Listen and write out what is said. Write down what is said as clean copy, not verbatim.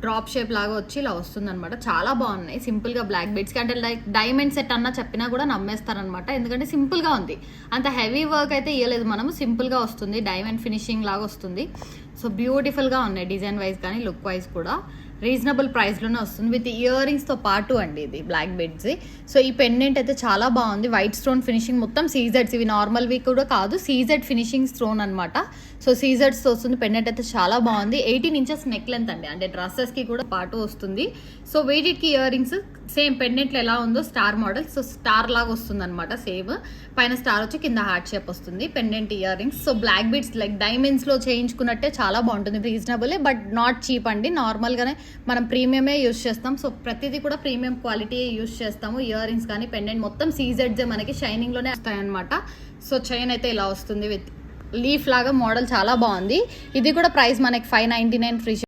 Drop shape లాగా వచ్చి ఇలా వస్తుంది అనమాట. చాలా బాగున్నాయి సింపుల్గా బ్లాక్ బీడ్స్కి. అంటే లైక్ డైమండ్ సెట్ అన్న చెప్పినా కూడా నమ్మేస్తారనమాట, ఎందుకంటే సింపుల్గా ఉంది. అంత హెవీ వర్క్ అయితే ఇవ్వలేదు మనము, సింపుల్గా వస్తుంది, డైమండ్ ఫినిషింగ్ లాగా వస్తుంది. సో బ్యూటిఫుల్గా ఉన్నాయి డిజైన్ వైజ్ కానీ లుక్ వైజ్ కూడా. రీజనబుల్ ప్రైస్లోనే వస్తుంది విత్ ఇయర్ రింగ్స్తో పాటు అండి ఇది బ్లాక్ బీడ్స్. సో ఈ పెండెంట్ అయితే చాలా బాగుంది, వైట్ స్టోన్ ఫినిషింగ్, మొత్తం సీజెడ్స్, ఇవి నార్మల్వి కూడా కాదు, సీజెడ్ ఫినిషింగ్ స్టోన్ అనమాట. సో సీజెడ్స్తో వస్తుంది. పెండెంట్ అయితే చాలా బాగుంది. 18 ఇంచెస్ నెక్ లెంత్ అండి, అంటే డ్రెస్సెస్కి కూడా పాటు వస్తుంది. సో వీటికి ఇయర్ రింగ్స్ సేమ్ పెండెంట్లో ఎలా ఉందో స్టార్ మోడల్, సో స్టార్ లాగా వస్తుంది అనమాట. సేమ్ పైన స్టార్ వచ్చి కింద హార్ట్ షేప్ వస్తుంది pendant earrings. So black beads like డైమండ్స్లో చేయించుకున్నట్టే చాలా బాగుంటుంది, రీజనబులే బట్ నాట్ చీప్ అండి. నార్మల్గానే మనం ప్రీమియమే యూస్ చేస్తాం. సో ప్రతిదీ కూడా ప్రీమియం క్వాలిటీ యూస్ చేస్తాము. ఇయర్ రింగ్స్ కానీ పెండెంట్ మొత్తం సీజెడ్సే మనకి షైనింగ్లోనే వస్తాయన్నమాట. సో చైన్ అయితే ఇలా వస్తుంది విత్ లీఫ్ లాగా మోడల్, చాలా బాగుంది. ఇది కూడా ప్రైస్ మనకి 599 ఫ్రీ